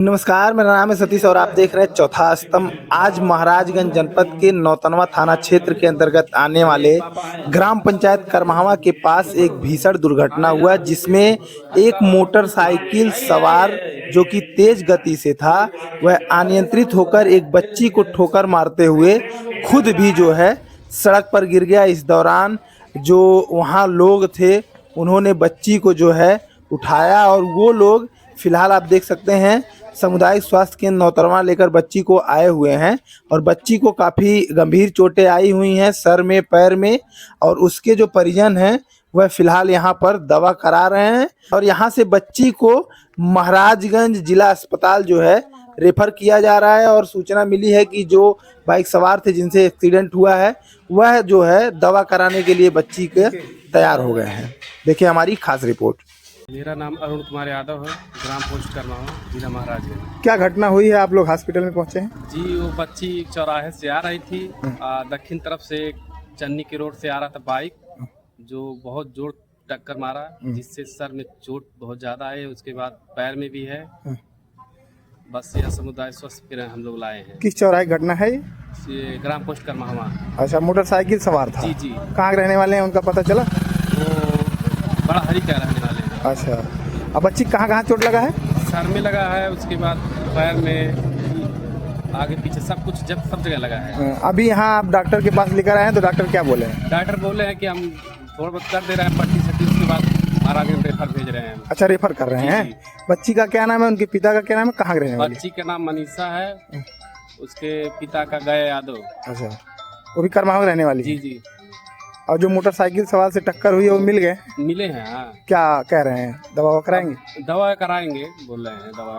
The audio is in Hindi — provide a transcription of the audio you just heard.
नमस्कार, मेरा नाम है सतीश और आप देख रहे हैं चौथा स्तंभ। आज महाराजगंज जनपद के नौतनवा थाना क्षेत्र के अंतर्गत आने वाले ग्राम पंचायत करमावा के पास एक भीषण दुर्घटना हुआ, जिसमें एक मोटरसाइकिल सवार जो कि तेज गति से था, वह अनियंत्रित होकर एक बच्ची को ठोकर मारते हुए खुद भी जो है सड़क पर गिर गया। इस दौरान जो वहाँ लोग थे उन्होंने बच्ची को जो है उठाया और वो लोग फिलहाल आप देख सकते हैं सामुदायिक स्वास्थ्य केंद्र नौतनवा लेकर बच्ची को आए हुए हैं और बच्ची को काफ़ी गंभीर चोटें आई हुई हैं सर में, पैर में, और उसके जो परिजन हैं वह फिलहाल यहाँ पर दवा करा रहे हैं और यहाँ से बच्ची को महाराजगंज जिला अस्पताल जो है रेफर किया जा रहा है। और सूचना मिली है कि जो बाइक सवार थे जिनसे एक्सीडेंट हुआ है वह जो है दवा कराने के लिए बच्ची के तैयार हो गए हैं। देखिए हमारी खास रिपोर्ट। मेरा नाम अरुण कुमार यादव है, ग्राम पोस्ट करमावा, जिला महाराजगंज। क्या घटना हुई है, आप लोग हॉस्पिटल में पहुंचे हैं? जी, वो बच्ची चौराहे से आ रही थी, दक्षिण तरफ से चन्नी की रोड से आ रहा था बाइक, जो बहुत जोर टक्कर मारा, जिससे सर में चोट बहुत ज़्यादा है, उसके बाद पैर में भी है। बस यह समुदाय स्वस्थ फिर हम लोग लाए हैं। किस चौराहे घटना है ये ग्राम पोस्ट करमावा। अच्छा, मोटरसाइकिल सवार था? जी जी। कहाँ के रहने वाले हैं, उनका पता चला? वो बड़ा हरी का रहने वाले हैं। अच्छा, अब बच्ची कहाँ चोट लगा है? सर में लगा है, उसके बाद पैर में, आगे पीछे सब कुछ सब जगह लगा है। अभी यहाँ आप डॉक्टर के पास लेकर आए हैं तो डॉक्टर क्या बोले हैं? डॉक्टर बोले हैं कि हम थोड़ा बहुत कर दे रहे हैं पट्टी सट्टी, उसके बाद महाराजगंज रेफर भेज रहे हैं। अच्छा, रेफर कर रहे हैं। बच्ची का क्या नाम है, उनके पिता का क्या नाम है, कहाँ के रहने वाले? बच्ची का नाम मनीषा है, उसके पिता का गया यादव। अच्छा, वो भी करमावा रहने वाली? जी जी। और जो मोटरसाइकिल सवार से टक्कर हुई है वो मिल गए? मिले हैं, हाँ। क्या कह रहे हैं, दवा कराएंगे? दवा कराएंगे बोल रहे हैं, दवा